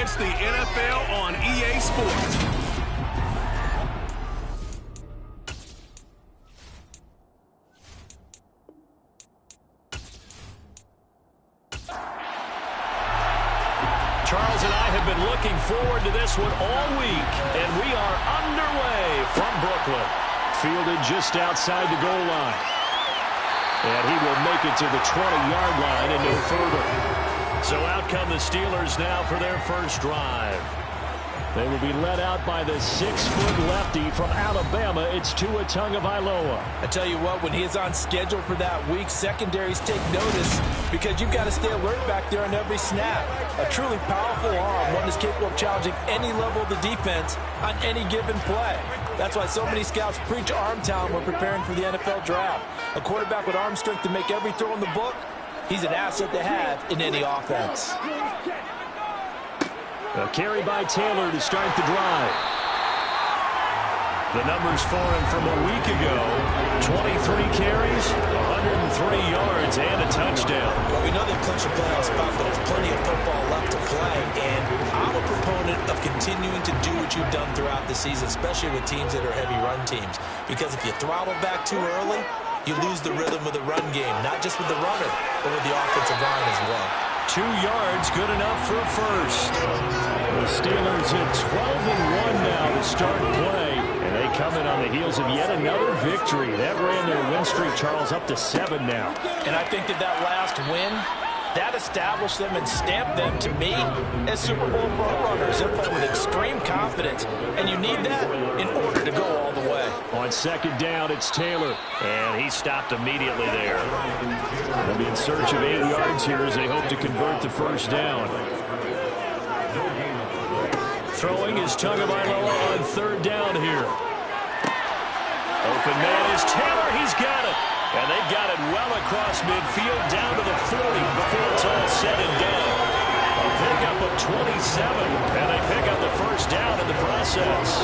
It's the NFL on EA Sports. Charles and I have been looking forward to this one all week, and we are underway from Brooklyn. Fielded just outside the goal line. And he will make it to the 20-yard line and no further. So out come the Steelers now for their first drive. They will be led out by the 6-foot lefty from Alabama. It's Tua Tagovailoa. I tell you what, when he is on schedule for that week, secondaries take notice because you've got to stay alert back there on every snap. A truly powerful arm, one that's capable of challenging any level of the defense on any given play. That's why so many scouts preach arm talent when preparing for the NFL draft. A quarterback with arm strength to make every throw in the book, he's an asset to have in any offense. A carry by Taylor to start the drive. The numbers for him from a week ago: 23 carries, 103 yards, and a touchdown. Well, we know they've clinched a playoff spot, but there's plenty of football left to play. And I'm a proponent of continuing to do what you've done throughout the season, especially with teams that are heavy run teams. Because if you throttle back too early, you lose the rhythm of the run game, not just with the runner, but with the offensive line as well. 2 yards, good enough for first. The Steelers at 12-1 now to start play. And they come in on the heels of yet another victory. That ran their win streak, Charles, up to 7 now. And I think that last win, that established them and stamped them, to me, as Super Bowl front-runners. They're playing with extreme confidence, and you need that in order to go all the way. On second down, it's Taylor, and he stopped immediately there. They'll be in search of 8 yards here as they hope to convert the first down. Throwing is Tagovailoa on third down here. Open man is Taylor. He's got it. And they've got it well across midfield down to the 40 before it's all said and done. A pickup of 27, and they pick up the first down in the process.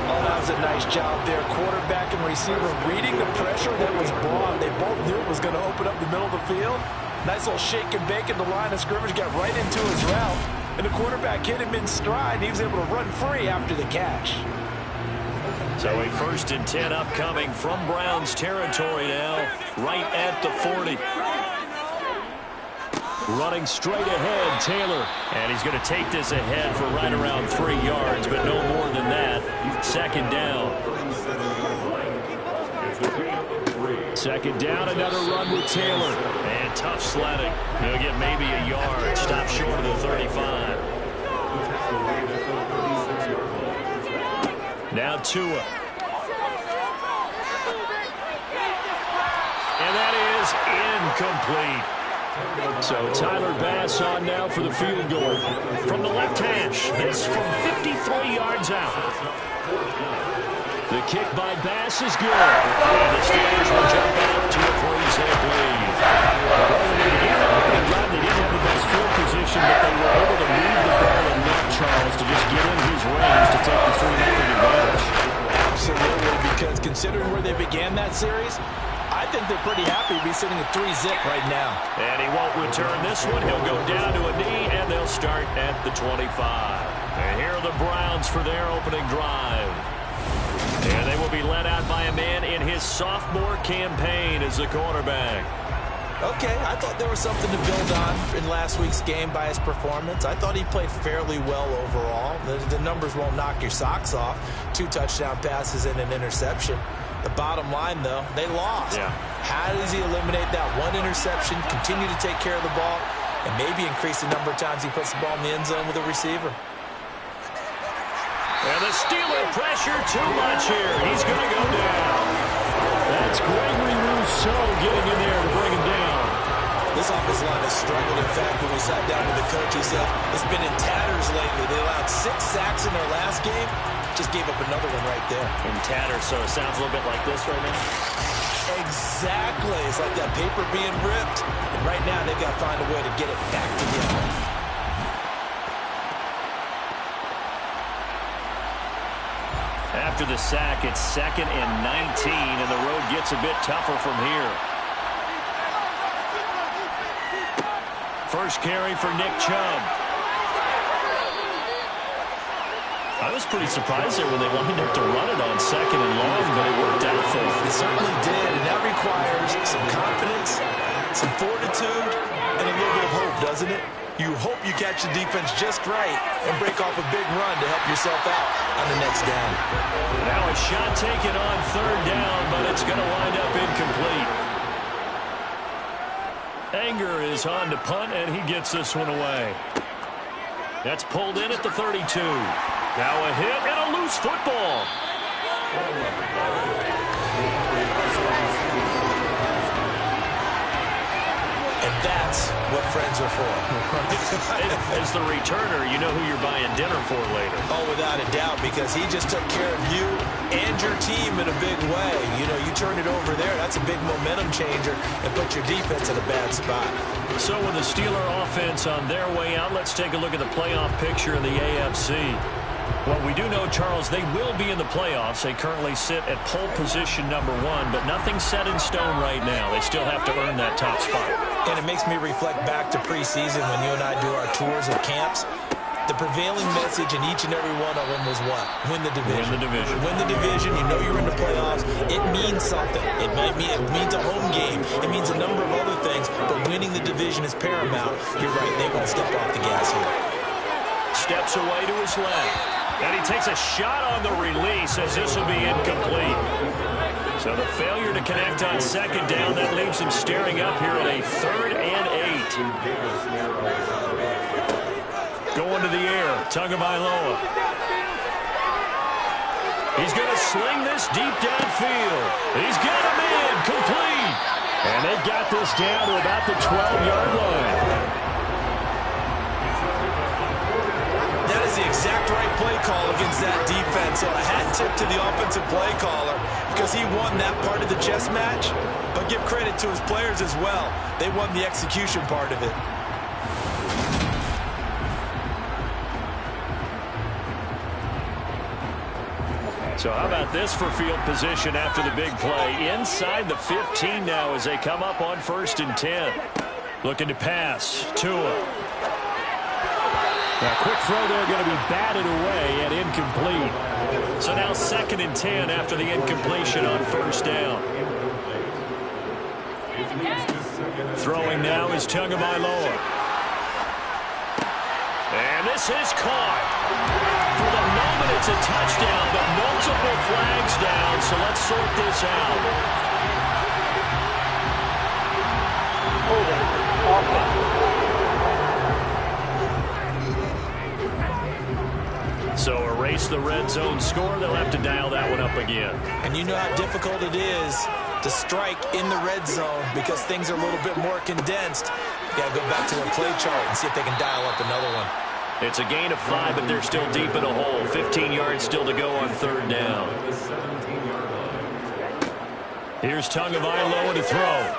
Oh, that was a nice job there. Quarterback and receiver reading the pressure that was brought. They both knew it was going to open up the middle of the field. Nice little shake and bake in the line of scrimmage, got right into his route. And the quarterback hit him in stride. He was able to run free after the catch. So a 1st and 10 upcoming from Browns territory now, right at the 40. Running straight ahead, Taylor. And he's going to take this ahead for right around 3 yards, but no more than that. Second down. Second down, another run with Taylor. And tough sledding. He'll get maybe a yard. Stop short of the 35. Now Tua. And that is incomplete. So Tyler Bass on now for the field goal. From the left hash, this from 53 yards out. The kick by Bass is good. And the Steelers will jump out to a 3-zip lead. In the opening drive, they didn't have the best field position, but they were able to move the ball enough, Charles, to just get in his range to take the 3-0 advantage. Absolutely, because considering where they began that series, I think they're pretty happy to be sitting at 3-zip right now. And he won't return this one. He'll go down to a knee, and they'll start at the 25. And here are the Browns for their opening drive. And they will be led out by a man in his sophomore campaign as the quarterback. Okay, I thought there was something to build on in last week's game by his performance. I thought he played fairly well overall. The numbers won't knock your socks off. 2 touchdown passes and an interception. The bottom line, though, they lost. Yeah. How does he eliminate that one interception, continue to take care of the ball, and maybe increase the number of times he puts the ball in the end zone with a receiver? And the Steeler pressure too much here. He's going to go down. That's Gregory Rousseau getting in there to bring him down. This offensive line has struggled. In fact, when we sat down with the coach, he said it's been in tatters lately. They allowed 6 sacks in their last game. Just gave up another one right there. In tatters, so it sounds a little bit like this right now. Exactly. It's like that paper being ripped. And right now, they've got to find a way to get it back together. After the sack, it's 2nd and 19, and the road gets a bit tougher from here. First carry for Nick Chubb. I was pretty surprised there when they lined up to run it on 2nd and long, but it worked out for them. It certainly did, and that requires some confidence, some fortitude, and a little bit of hope, doesn't it? You hope you catch the defense just right and break off a big run to help yourself out on the next down. Now a shot taken on 3rd down, but it's going to wind up incomplete. Anger is on to punt, and he gets this one away. That's pulled in at the 32. Now a hit and a loose football. And that's what friends are for. As the returner, you know who you're buying dinner for later. Oh, without a doubt, because he just took care of you and your team in a big way. You know, you turn it over there, that's a big momentum changer and put your defense in a bad spot. So with the Steeler offense on their way out, let's take a look at the playoff picture in the AFC. Well, we do know, Charles, they will be in the playoffs. They currently sit at pole position number 1, but nothing's set in stone right now. They still have to earn that top spot. And it makes me reflect back to preseason when you and I do our tours of camps. The prevailing message in each and every one of them was what? Win the division. Win the division. Win the division. You know you're in the playoffs. It means something. It means a home game. It means a number of other things, but winning the division is paramount. You're right. They won't step off the gas here. Steps away to his left. And he takes a shot on the release as this will be incomplete. So the failure to connect on 2nd down, that leaves him staring up here at a 3rd and 8. Going to the air, Tagovailoa. He's going to sling this deep downfield. He's got him in, complete. And they got this down to about the 12-yard line. That is the exact right play call against that defense. So a hat tip to the offensive play caller because he won that part of the chess match. But give credit to his players as well. They won the execution part of it. So how about this for field position after the big play? Inside the 15 now as they come up on 1st and 10. Looking to pass. Tua. Now, quick throw there going to be batted away and incomplete. So now 2nd and 10 after the incompletion on 1st down. Throwing now is Tagovailoa. And this is caught. For the moment, it's a touchdown, but multiple flags down, so let's sort this out. So erase the red zone score. They'll have to dial that one up again. And you know how difficult it is to strike in the red zone because things are a little bit more condensed. You got to go back to their play chart and see if they can dial up another one. It's a gain of 5, but they're still deep in a hole. 15 yards still to go on 3rd down. Here's Tagovailoa to throw.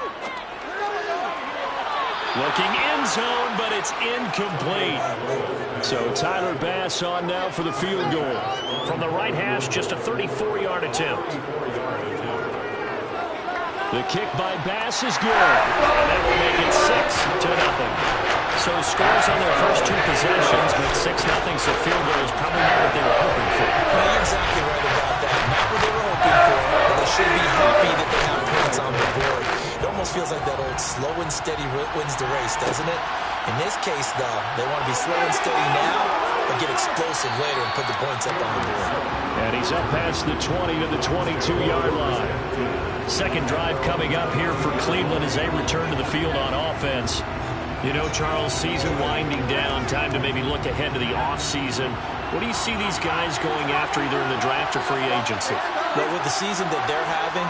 Looking end zone, but it's incomplete. So Tyler Bass on now for the field goal. From the right hash, just a 34-yard attempt. The kick by Bass is good. And that will make it 6-0. So scores on their first 2 possessions, but 6-0, so field goal is probably not what they were hoping for. Well, you're exactly right about that. Not what they were hoping for, but they should be happy that they have points on the board. It almost feels like that old slow and steady wins the race, doesn't it? In this case, though, they want to be slow and steady now, but get explosive later and put the points up on the board. And he's up past the 20 to the 22-yard line. Second drive coming up here for Cleveland as they return to the field on offense. You know, Charles, season winding down, time to maybe look ahead to the offseason. What do you see these guys going after either in the draft or free agency? Well, with the season that they're having,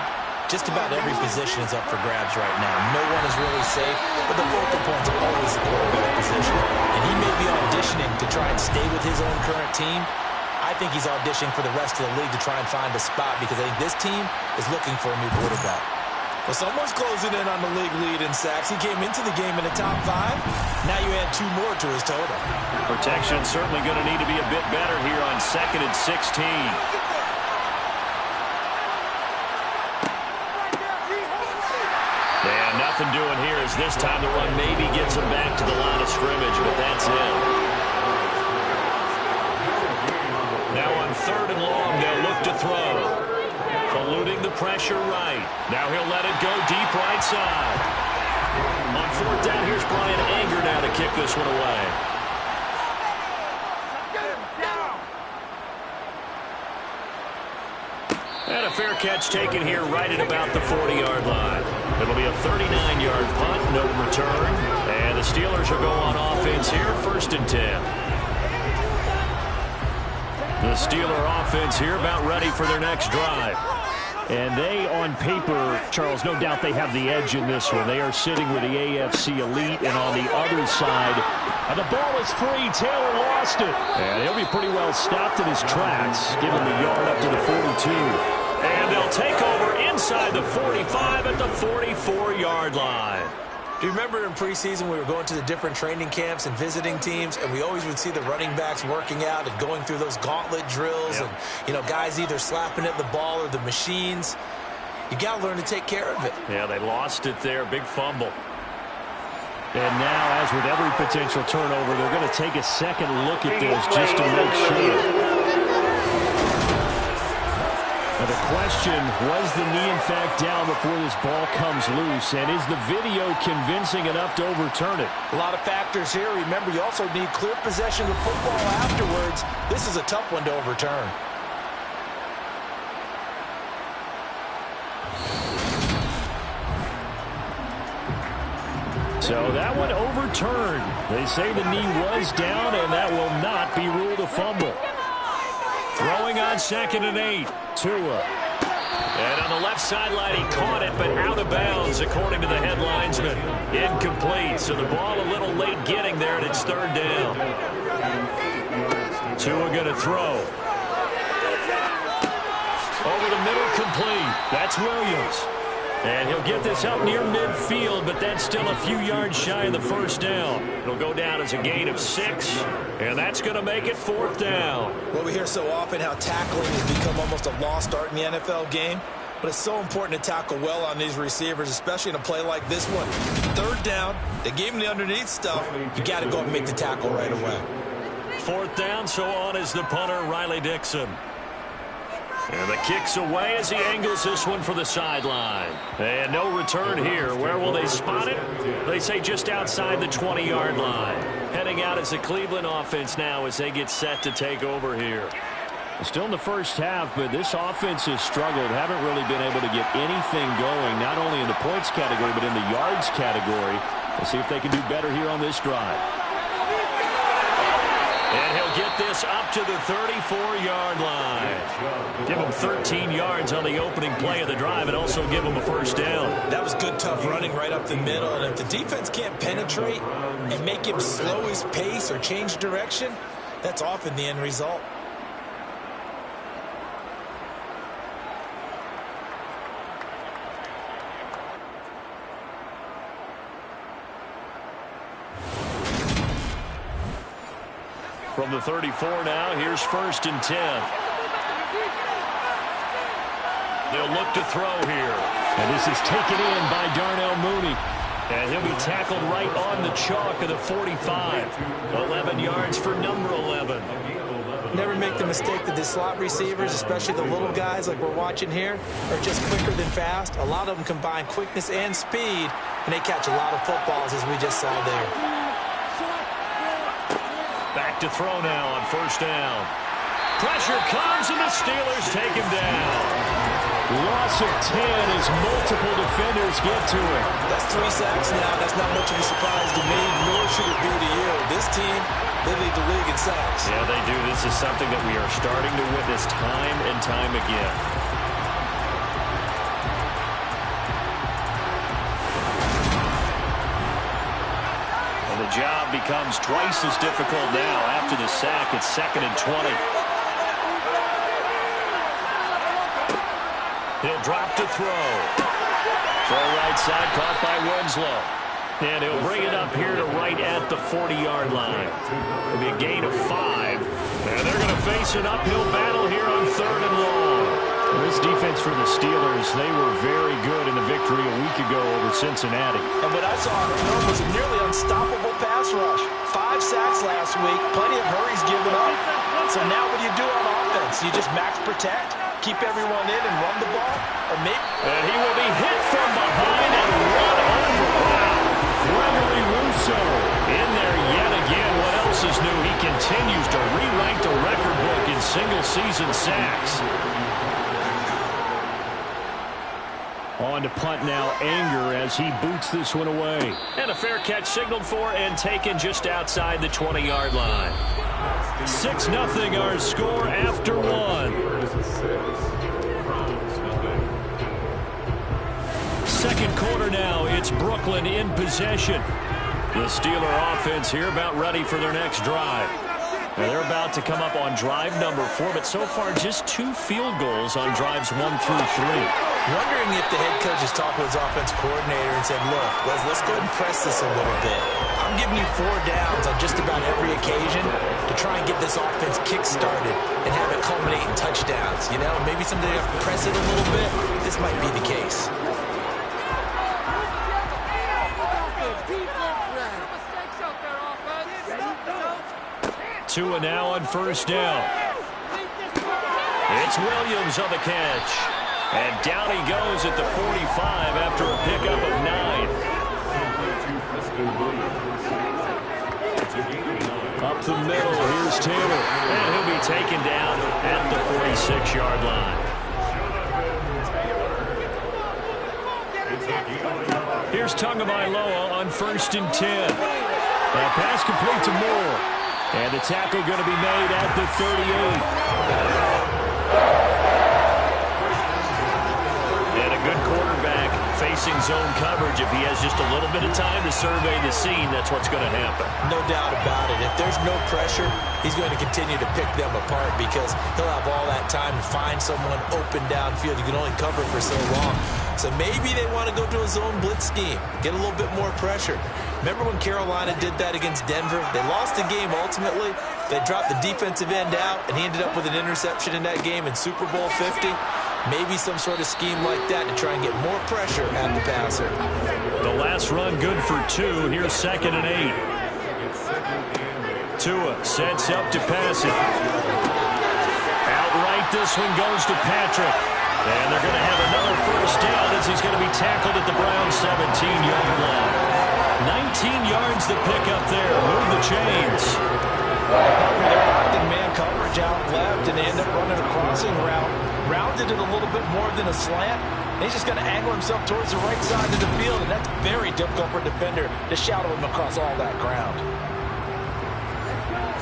just about every position is up for grabs right now. No one is really safe, but the focal points are always the quarterback position. And he may be auditioning to try and stay with his own current team. I think he's auditioning for the rest of the league to try and find a spot because I think this team is looking for a new quarterback. Well, someone's closing in on the league lead in sacks. He came into the game in the top 5. Now you add 2 more to his total. Protection certainly going to need to be a bit better here on 2nd and 16. And nothing doing here as this time the run maybe gets him back to the line of scrimmage, but that's it. Now third and long. They'll look to throw. Eluding the pressure right. Now he'll let it go deep right side. On fourth down, here's Brian Anger now to kick this one away. And a fair catch taken here right at about the 40-yard line. It'll be a 39-yard punt, no return. And the Steelers will go on offense here, 1st and 10. The Steeler offense here about ready for their next drive. And they, on paper, Charles, no doubt they have the edge in this one. They are sitting with the AFC elite, and on the other side, and the ball is free. Taylor lost it. And he'll be pretty well stopped in his tracks, giving the yard up to the 42. And they'll take over inside the 45 at the 44-yard line. Do you remember in preseason we were going to the different training camps and visiting teams, and we always would see the running backs working out and going through those gauntlet drills, and, you know, guys either slapping at the ball or the machines. You got to learn to take care of it. Yeah, they lost it there. Big fumble. And now, as with every potential turnover, they're going to take a second look at this just to make sure. Now the question, was the knee in fact down before this ball comes loose? And is the video convincing enough to overturn it? A lot of factors here. Remember, you also need clear possession of the football afterwards. This is a tough one to overturn. So that one overturned. They say the knee was down, and that will not be ruled a fumble. Throwing on 2nd and 8. Tua. And on the left sideline, he caught it, but out of bounds, according to the head linesman. Incomplete, so the ball a little late getting there, and it's 3rd down. Tua going to throw. Over the middle, complete. That's Williams. And he'll get this up near midfield, but that's still a few yards shy of the 1st down. It'll go down as a gain of 6, and that's going to make it 4th down. Well, we hear so often how tackling has become almost a lost art in the NFL game, but it's so important to tackle well on these receivers, especially in a play like this one. 3rd down, they gave him the underneath stuff. You got to go up and make the tackle right away. 4th down, so on is the punter, Riley Dixon. And the kick's away as he angles this one for the sideline. And no return here. Where will they spot it? They say just outside the 20-yard line. Heading out as the Cleveland offense now as they get set to take over here. Still in the first half, but this offense has struggled. Haven't really been able to get anything going, not only in the points category, but in the yards category. We'll see if they can do better here on this drive. And he'll get this up to the 34-yard line. Give him 13 yards on the opening play of the drive and also give him a 1st down. That was good, tough running right up the middle. And if the defense can't penetrate and make him slow his pace or change direction, that's often the end result. From the 34 now, here's 1st and 10. They'll look to throw here. And this is taken in by Darnell Mooney. And he'll be tackled right on the chalk of the 45. 11 yards for number 11. Never make the mistake that the slot receivers, especially the little guys like we're watching here, are just quicker than fast. A lot of them combine quickness and speed, and they catch a lot of footballs, as we just saw there. Back to throw now on 1st down. Pressure comes, and the Steelers take him down. Loss of 10 as multiple defenders get to him. That's 3 sacks now. That's not much of a surprise to me, nor should it be to you. This team, they lead the league in sacks. Yeah, they do. This is something that we are starting to witness time and time again. And the job becomes twice as difficult now after the sack. It's 2nd and 20. He'll drop to throw. Throw right side, caught by Winslow. And he'll bring it up here to right at the 40-yard line. It'll be a gain of 5. And they're going to face an uphill battle here on 3rd and long. This defense for the Steelers, they were very good in the victory a week ago over Cincinnati. And what I saw on film was a nearly unstoppable pass rush. 5 sacks last week, plenty of hurries given up. So now what do you do on offense? You just max protect, keep everyone in and run the ball? Or maybe... And he will be hit from behind and run over. Gregory Rousseau in there yet again. What else is new? He continues to rewrite the record book in single-season sacks. On to punt now, Anger as he boots this one away. And a fair catch signaled for and taken just outside the 20-yard line. 6-0 our score after one. Second quarter now, it's Brooklyn in possession. The Steeler offense here about ready for their next drive. Now they're about to come up on drive number 4, but so far just 2 field goals on drives 1 through 3. Wondering if the head coach has talked with his offense coordinator and said, look, let's go ahead and press this a little bit. I'm giving you 4 downs on just about every occasion to try and get this offense kick-started and have it culminate in touchdowns. You know, maybe someday you have to press it a little bit. This might be the case. Tua now on first down. It's Williams on the catch. And down he goes at the 45 after a pickup of 9. Up the middle, here's Taylor. And he'll be taken down at the 46-yard line. Here's Tagovailoa on first and 10. That pass complete to Moore. And the tackle going to be made at the 38. And a good quarterback facing zone coverage. If he has just a little bit of time to survey the scene, that's what's going to happen. No doubt about it. If there's no pressure, he's going to continue to pick them apart because he'll have all that time to find someone open downfield. You can only cover for so long. So maybe they want to go to a zone blitz scheme, get a little bit more pressure. Remember when Carolina did that against Denver? They lost the game ultimately. They dropped the defensive end out, and he ended up with an interception in that game in Super Bowl 50. Maybe some sort of scheme like that to try and get more pressure at the passer. The last run good for 2. Here's 2nd and 8. Tua sets up to pass it. Outright, this one goes to Patrick. And they're going to have another first down as he's going to be tackled at the Browns' 17-yard line. 19 yards the pick up there. Move the chains. They're locked in man coverage out left, and they end up running a crossing route. Rounded it a little bit more than a slant. He's just going to angle himself towards the right side of the field, and that's very difficult for a defender to shadow him across all that ground.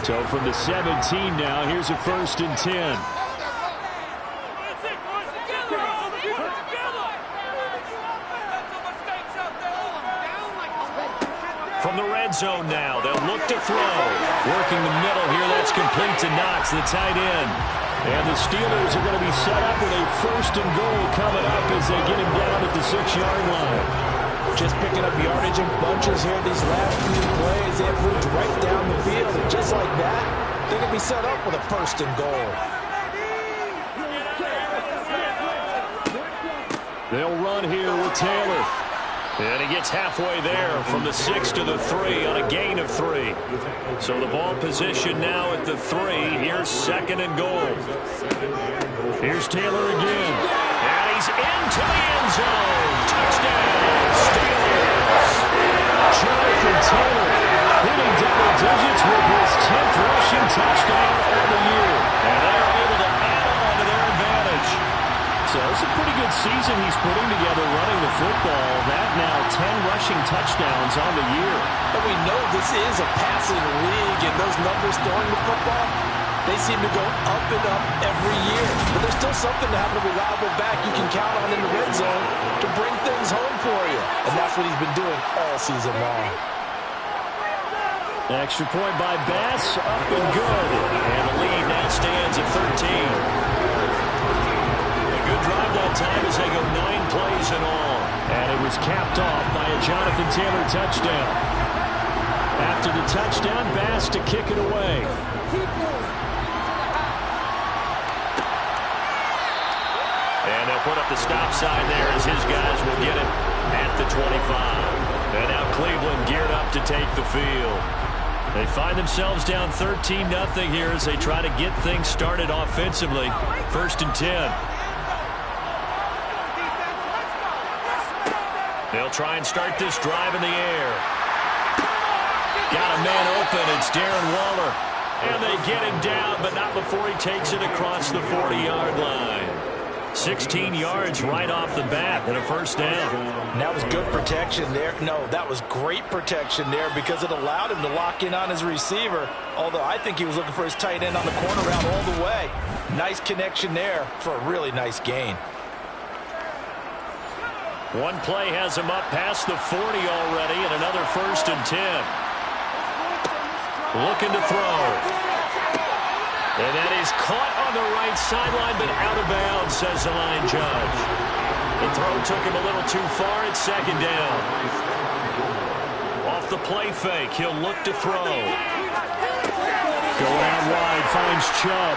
So from the 17 now, here's a 1st and 10. From the red zone now, they'll look to throw. Working the middle here, that's complete to Knox, the tight end. And the Steelers are going to be set up with a 1st and goal coming up as they get him down at the 6-yard line. Just picking up yardage in bunches here these last few plays. They have moved right down the field, and just like that, they're going to be set up with a 1st and goal. They'll run here with Taylor. And he gets halfway there from the 6 to the 3 on a gain of 3. So the ball position now at the 3. Here's 2nd and goal. Here's Taylor again. And he's into the end zone. Touchdown, Steelers. Jonathan Taylor hitting double digits with his 10th rushing touchdown of the year. And they're able to add on to their advantage. So it's a pretty good season he's putting together running the football. That now 10 rushing touchdowns on the year. But we know this is a passing league, and those numbers throwing the football, they seem to go up and up every year. But there's still something to have a reliable back you can count on in the red zone to bring things home for you. And that's what he's been doing all season long. Extra point by Bass, up and good. And the lead now stands at 13. Good drive that time as they go 9 plays in all. And it was capped off by a Jonathan Taylor touchdown. After the touchdown, Bass to kick it away. They'll put up the stop sign there as his guys will get it at the 25. And now Cleveland geared up to take the field. They find themselves down 13-0 here as they try to get things started offensively. 1st and 10. They'll try and start this drive in the air. Got a man open. It's Darren Waller. And they get him down, but not before he takes it across the 40-yard line. 16 yards right off the bat and a 1st down. And that was good protection there. No, that was great protection there because it allowed him to lock in on his receiver, although I think he was looking for his tight end on the corner route all the way. Nice connection there for a really nice gain. One play has him up past the 40 already, and another 1st and 10. Looking to throw. And that is caught on the right sideline, but out of bounds, says the line judge. The throw took him a little too far. It's 2nd down. Off the play fake, he'll look to throw. Going out wide, finds Chubb.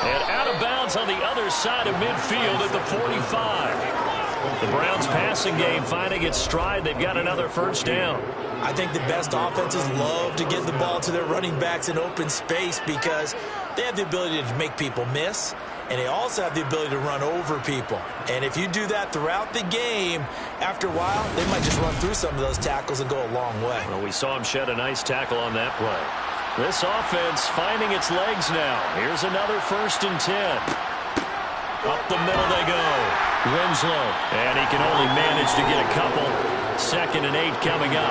And out of bounds on the other side of midfield at the 45. The Browns passing game finding its stride. They've got another 1st down. I think the best offenses love to get the ball to their running backs in open space because they have the ability to make people miss, and they also have the ability to run over people. And if you do that throughout the game, after a while, they might just run through some of those tackles and go a long way. Well, we saw him shed a nice tackle on that play. This offense finding its legs now. Here's another 1st and 10. Up the middle they go. Winslow. And he can only manage to get a couple. 2nd and 8 coming up.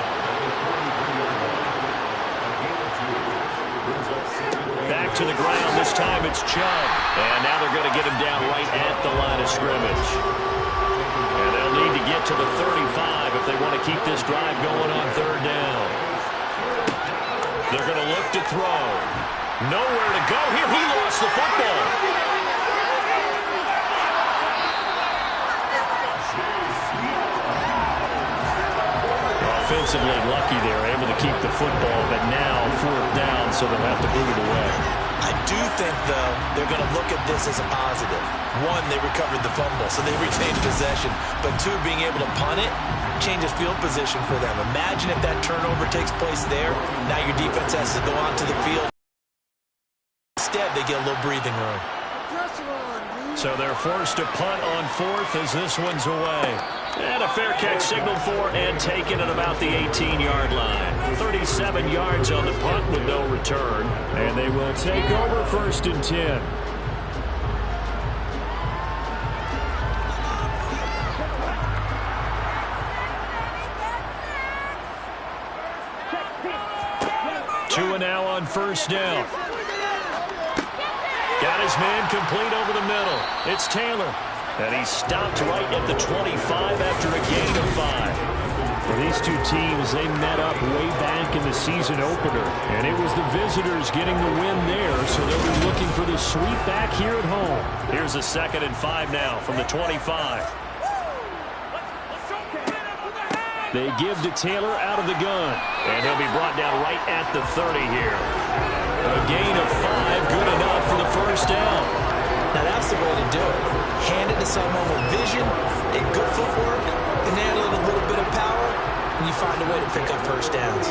Back to the ground. This time it's Chubb. And now they're going to get him down right at the line of scrimmage. And they'll need to get to the 35 if they want to keep this drive going on 3rd down. They're going to look to throw. Nowhere to go here. He lost the football. Offensively lucky they're able to keep the football, but now 4th down, so they'll have to boot it away. I do think, though, they're going to look at this as a positive. 1, they recovered the fumble, so they retained possession. But 2, being able to punt it changes field position for them. Imagine if that turnover takes place there. Now your defense has to go onto the field. Instead, they get a little breathing room. So they're forced to punt on 4th as this one's away. And a fair catch signaled for and taken at about the 18-yard line. 37 yards on the punt with no return. And they will take over 1st and 10. Tua now on 1st down. Got his man complete over the middle. It's Taylor. And he stopped right at the 25 after a gain of 5. Well, these two teams, they met up way back in the season opener. And it was the visitors getting the win there, so they'll be looking for the sweep back here at home. Here's a 2nd and 5 now from the 25. They give to Taylor out of the gun. And he'll be brought down right at the 30 here. A gain of 5, good enough for the 1st down. Now that's the way to do it. Hand it to someone with vision and good footwork, and handle it a little bit of power, and you find a way to pick up 1st downs.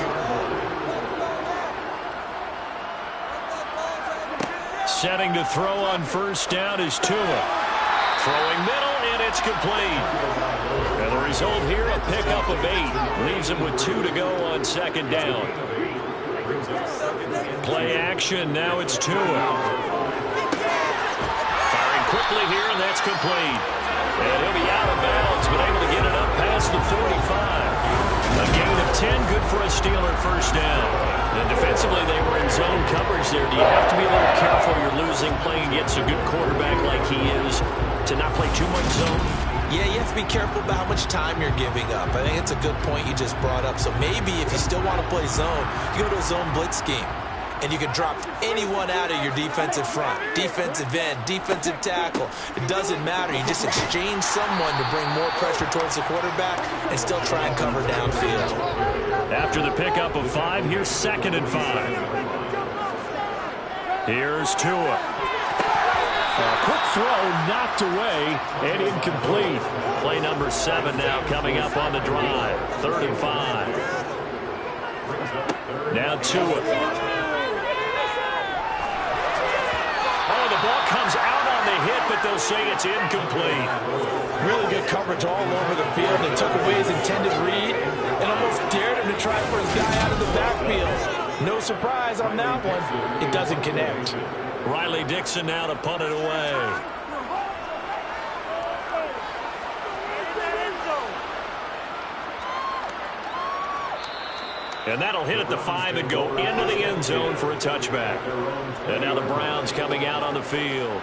Setting to throw on 1st down is Tua. Throwing middle, and it's complete. And the result here, a pickup of 8. Leaves him with 2 to go on 2nd down. Play action, now it's Tua. Quickly here, and that's complete. And he'll be out of bounds, but able to get it up past the 45. A gain of 10, good for a Steeler 1st down. And defensively, they were in zone coverage there. Do you have to be a little careful? You're losing, playing against a good quarterback like he is, to not play too much zone? Yeah, you have to be careful about how much time you're giving up. I think it's a good point you just brought up. So maybe if you still want to play zone, you go to a zone blitz scheme. And you can drop anyone out of your defensive front, defensive end, defensive tackle. It doesn't matter. You just exchange someone to bring more pressure towards the quarterback and still try and cover downfield. After the pickup of 5, here's 2nd and 5. Here's Tua. Quick throw, knocked away, and incomplete. Play number 7 now coming up on the drive. 3rd and 5. Now Tua. Oh, the ball comes out on the hit, but they'll say it's incomplete. Really good coverage all over the field. They took away his intended read and almost dared him to try for his guy out of the backfield. No surprise on that one. It doesn't connect. Riley Dixon now to punt it away. And that'll hit at the 5 and go into the end zone for a touchback. And now the Browns coming out on the field.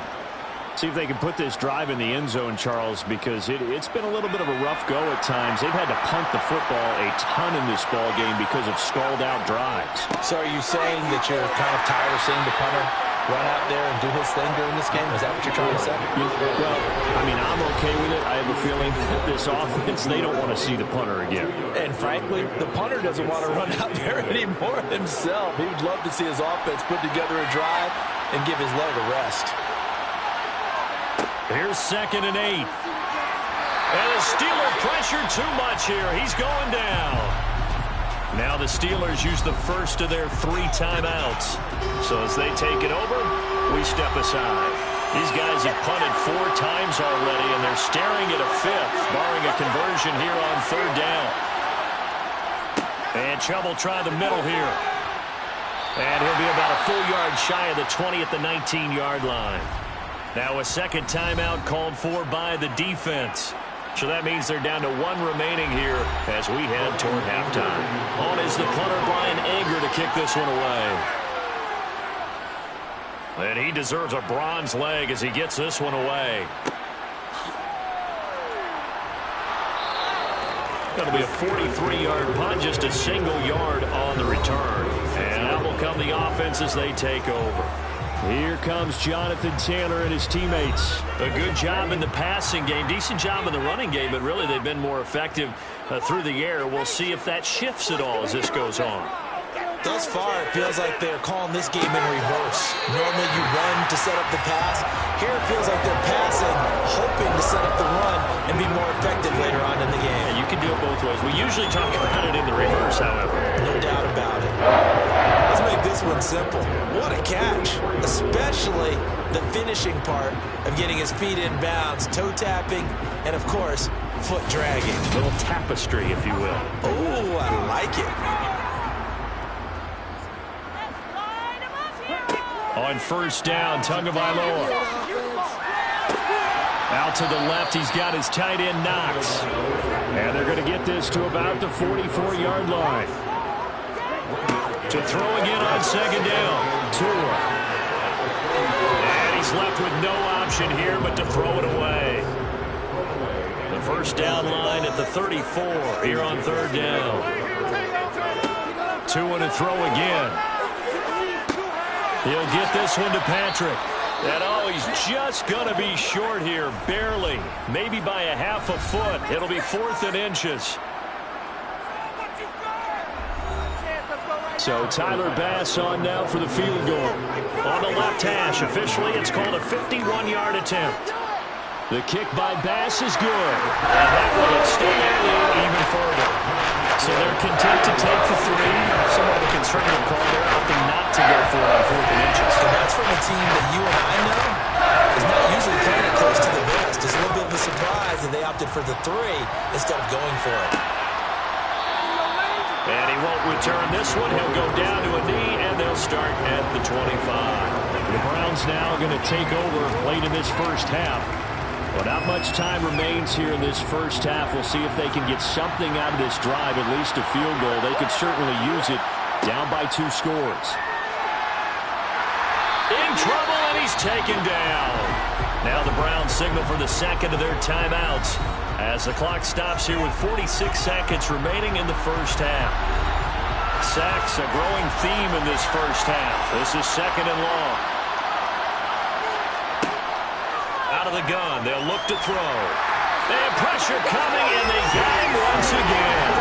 See if they can put this drive in the end zone, Charles, because it's been a little bit of a rough go at times. They've had to punt the football a ton in this ball game because of stalled-out drives. So are you saying that you're kind of tired of seeing the punter run out there and do his thing during this game? Is that what you're trying to say? Well, I mean, I'm okay with it. I have a feeling that this offense, they don't want to see the punter again. And frankly, the punter doesn't want to run out there anymore himself. He would love to see his offense put together a drive and give his leg a rest. Here's 2nd and 8. And the Steeler pressure too much here. He's going down. Now the Steelers use the first of their 3 timeouts. So as they take it over, we step aside. These guys have punted 4 times already, and they're staring at a 5th, barring a conversion here on 3rd down. And Chubb try the middle here. And he'll be about a full yard shy of the 20 at the 19-yard line. Now a 2nd timeout called for by the defense. So that means they're down to 1 remaining here as we head toward halftime. On is the punter, Brian Anger, to kick this one away. And he deserves a bronze leg as he gets this one away. That'll be a 43-yard punt, just a single yard on the return. And out will come the offense as they take over. Here comes Jonathan Taylor and his teammates. A good job in the passing game, decent job in the running game, but really they've been more effective through the air. We'll see if that shifts at all as this goes on. Thus far, it feels like they're calling this game in reverse. Normally you run to set up the pass. Here it feels like they're passing, hoping to set up the run and be more effective later on in the game. Yeah, you can do it both ways. We usually talk about it in the reverse, however. No doubt about it. Let's make this one simple. What a catch, especially the finishing part of getting his feet in bounds, toe tapping, and of course, foot dragging. A little tapestry, if you will. Oh, I like it. On 1st down, Tagovailoa. Out to the left, he's got his tight end Knox. And they're going to get this to about the 44-yard line. To throw again on 2nd down. Tua. And he's left with no option here but to throw it away. The 1st down line at the 34 here on 3rd down. Tua to throw again. He'll get this one to Patrick. And oh, he's just going to be short here, barely. Maybe by a half a foot. It'll be 4th and inches. So Tyler Bass on now for the field goal. On the left hash, officially it's called a 51-yard attempt. The kick by Bass is good. And that will extend that lead even further. So they're content to take the 3. Somewhat of a conservative call. They're opting not to go for it on 4th and inches. And that's from a team that you and I know is not usually playing it close to the vest. It's a little bit of a surprise that they opted for the 3 instead of going for it. And he won't return this one. He'll go down to a knee, and they'll start at the 25. The Browns now going to take over late in this first half. Well, not much time remains here in this first half. We'll see if they can get something out of this drive, at least a field goal. They could certainly use it, down by 2 scores. In trouble, and he's taken down. Now the Browns signal for the 2nd of their timeouts as the clock stops here with 46 seconds remaining in the first half. Sacks, a growing theme in this first half. This is 2nd and long. Out of the gun, they'll look to throw. They have pressure coming, and they got him once again.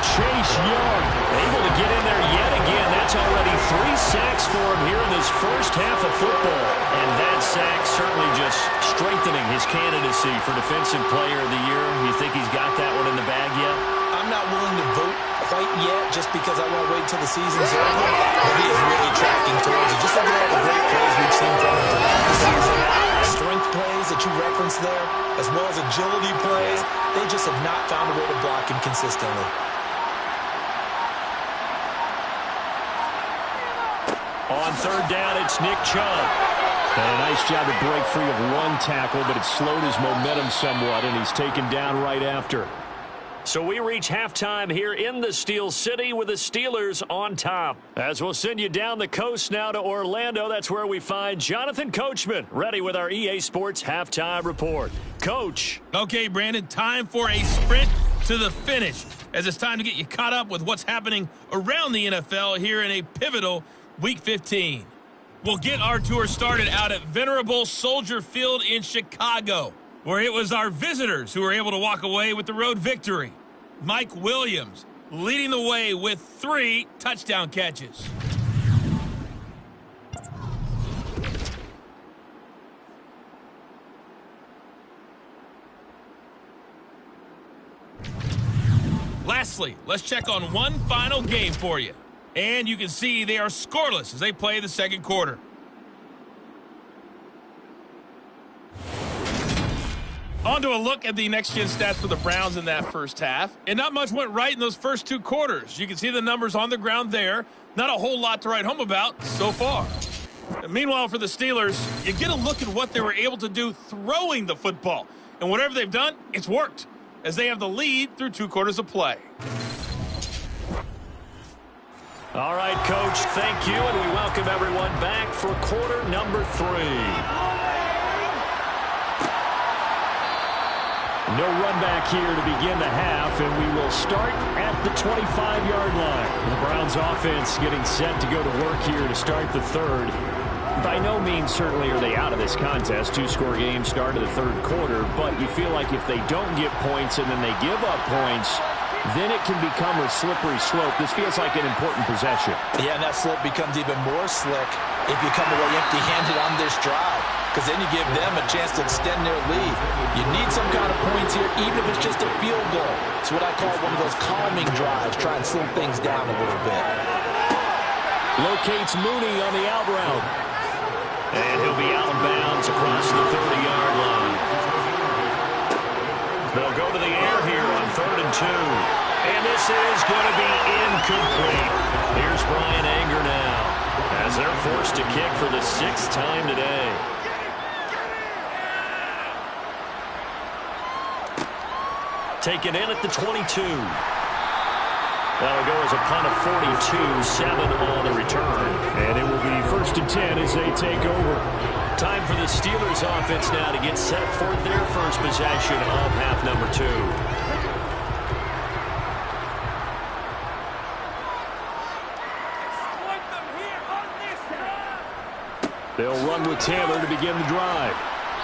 Chase Young able to get in there yet again. That's already 3 sacks for him here in this first half of football. And that sack certainly candidacy for Defensive Player of the Year? You think he's got that one in the bag yet? I'm not willing to vote quite yet just because I want to wait until the season's over. But he is really tracking towards it. Just look at all the great plays we've seen from him throughout the season. Strength plays that you referenced there, as well as agility plays. They just have not found a way to block him consistently. On third down, it's Nick Chubb. And a nice job to break free of one tackle, but it slowed his momentum somewhat, and he's taken down right after. So we reach halftime here in the Steel City with the Steelers on top. As we'll send you down the coast now to Orlando, that's where we find Jonathan Coachman, ready with our EA Sports Halftime Report. Coach. Okay, Brandon, time for a sprint to the finish, as it's time to get you caught up with what's happening around the NFL here in a pivotal Week 15. We'll get our tour started out at Venerable Soldier Field in Chicago, where it was our visitors who were able to walk away with the road victory. Mike Williams leading the way with 3 touchdown catches. Lastly, let's check on one final game for you. And you can see they are scoreless as they play the second quarter. On to a look at the next-gen stats for the Browns in that first half. And not much went right in those first 2 quarters. You can see the numbers on the ground there. Not a whole lot to write home about so far. And meanwhile, for the Steelers, you get a look at what they were able to do throwing the football. And whatever they've done, it's worked, as they have the lead through 2 quarters of play. All right, Coach, thank you, and we welcome everyone back for quarter number 3. No run back here to begin the half, and we will start at the 25-yard line. The Browns offense getting set to go to work here to start the third. By no means certainly are they out of this contest. 2-score game start of the third quarter, but you feel like if they don't get points and then they give up points, then it can become a slippery slope. This feels like an important possession. Yeah, and that slope becomes even more slick if you come away empty-handed on this drive, because then you give them a chance to extend their lead. You need some kind of points here, even if it's just a field goal. It's what I call one of those calming drives, try and slow things down a little bit. Locates Mooney on the out route. And he'll be out of bounds across the 30-yard line. They'll go to the air here on 3rd and 2. And this is going to be incomplete. Here's Brian Anger now, as they're forced to kick for the 6th time today. Taken in at the 22. That'll go as a punt of 42, 7 on the return. And it will be 1st and 10 as they take over. Time for the Steelers offense now to get set for their first possession of half number 2. They'll run with Taylor to begin the drive.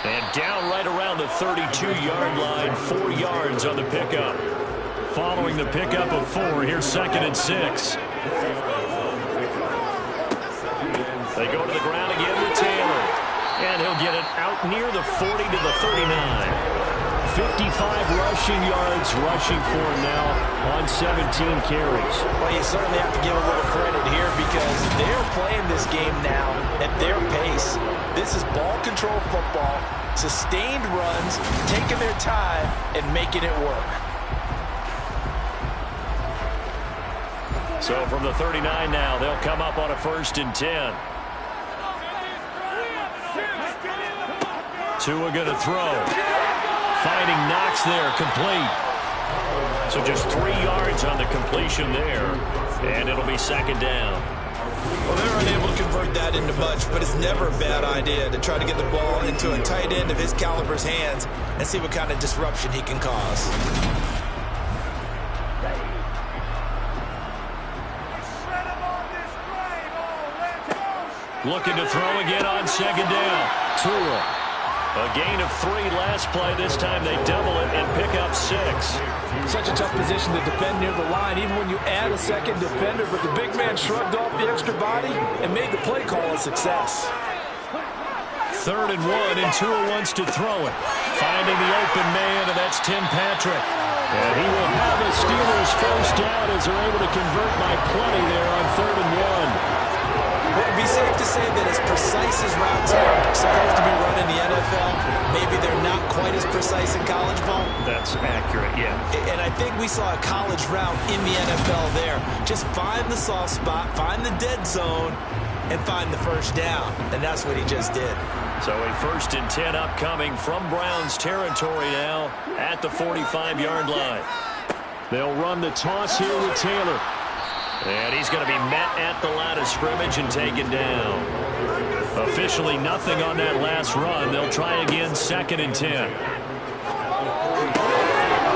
And down right around the 32-yard line, 4 yards on the pickup. Following the pickup of 4, here's 2nd and 6. They go to the ground again with Taylor. And he'll get it out near the 40 to the 39. 55 rushing yards rushing for him now on 17 carries. Well, you certainly have to give a little credit here because they're playing this game now at their pace. This is ball control football, sustained runs, taking their time, and making it work. So from the 39 now, they'll come up on a 1st and 10. Tua going to throw. Finding Knox there, complete. So just 3 yards on the completion there. And it'll be 2nd down. Well, they weren't able to convert that into much, but it's never a bad idea to try to get the ball into a tight end of his caliber's hands and see what kind of disruption he can cause. Looking to throw again on 2nd down. Tua. A gain of 3 last play. This time they double it and pick up 6. Such a tough position to defend near the line, even when you add a second defender, but the big man shrugged off the extra body and made the play call a success. 3rd and 1, and Tua wants to throw it. Finding the open man, and that's Tim Patrick. And he will have a Steelers first down as they're able to convert by plenty there on 3rd and 1. Would it be safe to say that as precise as routes are supposed to be run in the NFL, maybe they're not quite as precise in college ball? That's accurate, yeah. And I think we saw a college route in the NFL there. Just find the soft spot, find the dead zone, and find the first down. And that's what he just did. So a 1st and 10 upcoming from Browns territory now at the 45-yard line. They'll run the toss here with Taylor. And he's going to be met at the line of scrimmage and taken down. Officially nothing on that last run. They'll try again, 2nd and 10.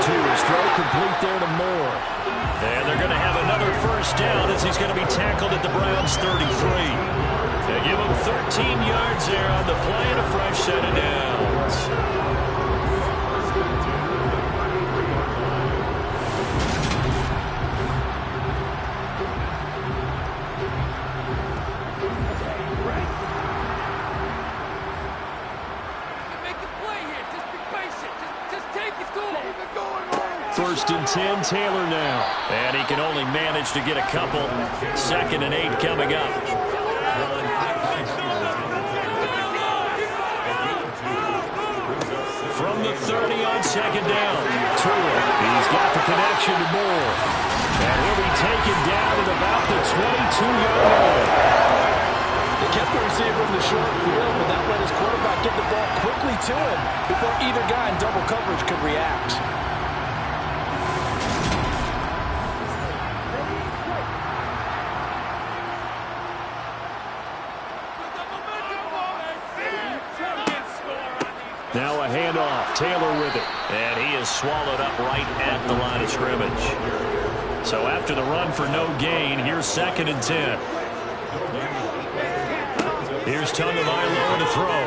Tua's throw complete there to Moore. And they're going to have another first down as he's going to be tackled at the Browns' 33. They give him 13 yards there on the play and a fresh set of downs. First and 10, Taylor now. And he can only manage to get a couple. 2nd and 8 coming up. From the 30 on 2nd down. Tua, he's got the connection to Moore. And he'll be taken down at about the 22-yard line. They kept the receiver in the short field, but that let his quarterback get the ball quickly to him before either guy in double coverage could react. Now a handoff. Taylor with it. And he is swallowed up right at the line of scrimmage. So after the run for no gain, here's 2nd and 10. Here's Tagovailoa to throw.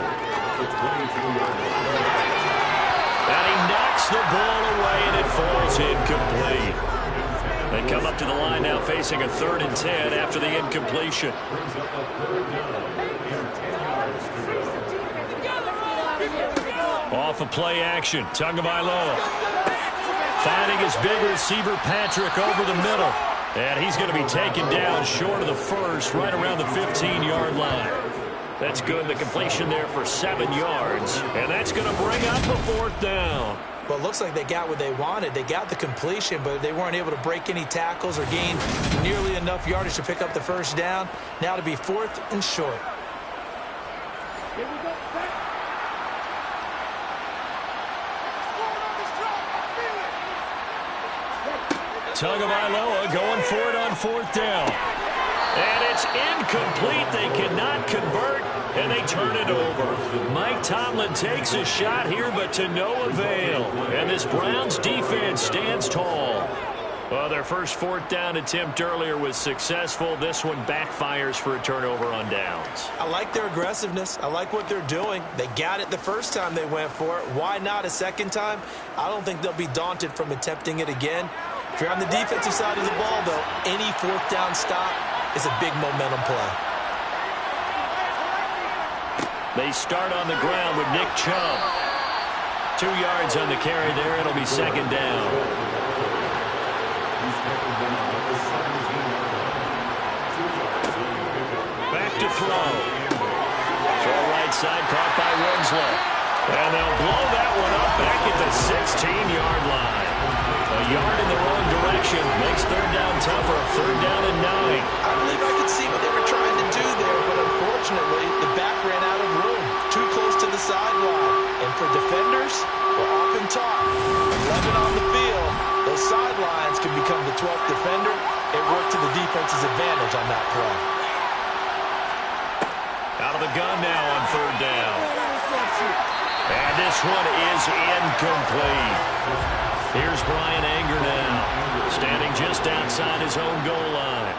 And he knocks the ball away, and it falls incomplete. They come up to the line now facing a 3rd and 10 after the incompletion. Off of play action, Tagovailoa finding his big receiver Patrick over the middle. And he's going to be taken down short of the first, right around the 15-yard line. That's good. The completion there for 7 yards. And that's going to bring up a 4th down. Well, it looks like they got what they wanted. They got the completion, but they weren't able to break any tackles or gain nearly enough yardage to pick up the first down. Now to be 4th and short. Here we go. Tagovailoa going for it on 4th down. And it's incomplete. They cannot convert, and they turn it over. Mike Tomlin takes a shot here, but to no avail. And this Browns defense stands tall. Well, their first 4th down attempt earlier was successful. This one backfires for a turnover on downs. I like their aggressiveness. I like what they're doing. They got it the first time they went for it. Why not a second time? I don't think they'll be daunted from attempting it again. If you're on the defensive side of the ball, though, any 4th down stop is a big momentum play. They start on the ground with Nick Chubb. 2 yards on the carry there. It'll be 2nd down. Back to throw. Throw right side, caught by Winslow. And they'll blow that one up back at the 16-yard line. A yard in the wrong direction makes 3rd down tougher. 3rd down and 9. I believe I could see what they were trying to do there, but unfortunately, the back ran out of room. Too close to the sideline. And for defenders, we're often taught, 11 on the field, those sidelines can become the 12th defender. It worked to the defense's advantage on that play. Out of the gun now on 3rd down. And this one is incomplete. Here's Brian Anger now, standing just outside his own goal line.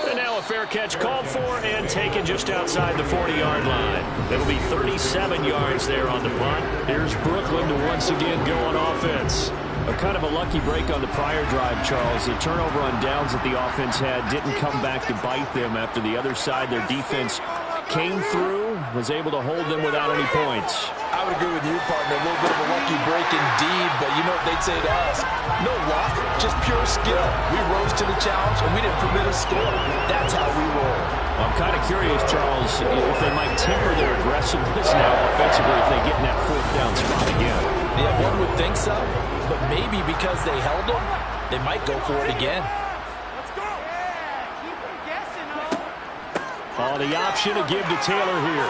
And now a fair catch called for and taken just outside the 40-yard line. It'll be 37 yards there on the punt. Here's Brooklyn to once again go on offense. A kind of a lucky break on the prior drive, Charles. The turnover on downs that the offense had didn't come back to bite them after the other side. Their defense came through, was able to hold them without any points. I would agree with you, partner. A little bit of a lucky break indeed, but you know what they'd say to us? No luck, just pure skill. We rose to the challenge, and we didn't permit a score. That's how we roll. I'm kind of curious, Charles, if they might temper their aggressiveness now offensively if they get in that fourth down spot again. Yeah, one would think so, but maybe because they held them, they might go for it again. Let's go. Yeah, keep them guessing, oh. Oh, the option to give to Taylor here.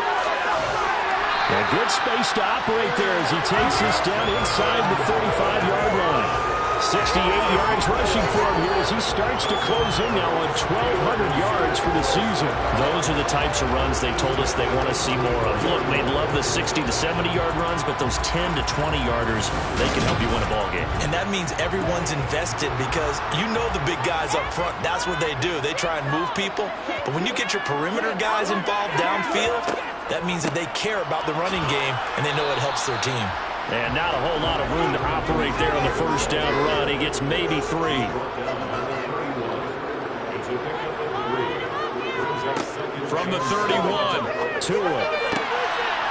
A good space to operate there as he takes this down inside the 35-yard line. 68 yards rushing for him here as he starts to close in now on 1,200 yards for the season. Those are the types of runs they told us they want to see more of. Look, they'd love the 60 to 70-yard runs, but those 10 to 20-yarders, they can help you win a ball game. And that means everyone's invested because you know the big guys up front, that's what they do. They try and move people. But when you get your perimeter guys involved downfield, that means that they care about the running game and they know it helps their team. And not a whole lot of room to operate there on the first down run. He gets maybe 3. From the 31, Tua.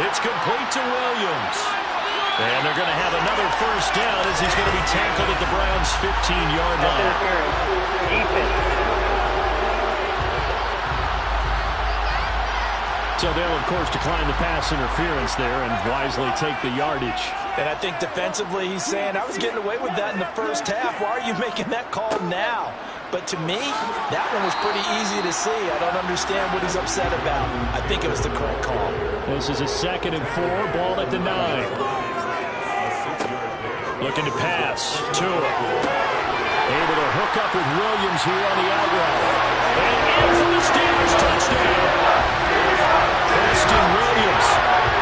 It's complete to Williams. And they're going to have another first down as he's going to be tackled at the Browns' 15-yard line. So they'll, of course, decline the pass interference there and wisely take the yardage. And I think defensively he's saying, I was getting away with that in the first half. Why are you making that call now? But to me, that one was pretty easy to see. I don't understand what he's upset about. I think it was the correct call. This is a 2nd and 4, ball at the 9. Looking to pass. Tua. Able to hook up with Williams here on the out route. And in for the Steelers touchdown. Preston Williams,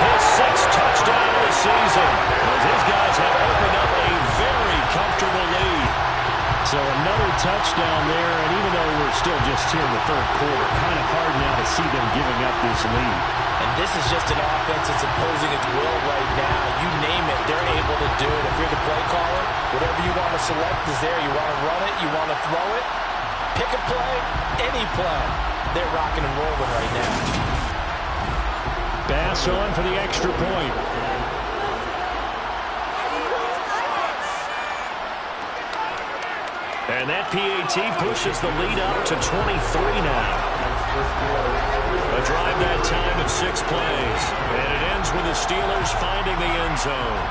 his 6th touchdown of the season, as his guys have opened up a very comfortable lead. So another touchdown there, and even though we're still just here in the 3rd quarter, kind of hard now to see them giving up this lead. And this is just an offense that's imposing its will right now. You name it, they're able to do it. If you're the play caller, whatever you want to select is there. You want to run it, you want to throw it, pick a play, any play. They're rocking and rolling right now. Bass on for the extra point. And that PAT pushes the lead up to 23 now. A drive that time of 6 plays. And it ends with the Steelers finding the end zone.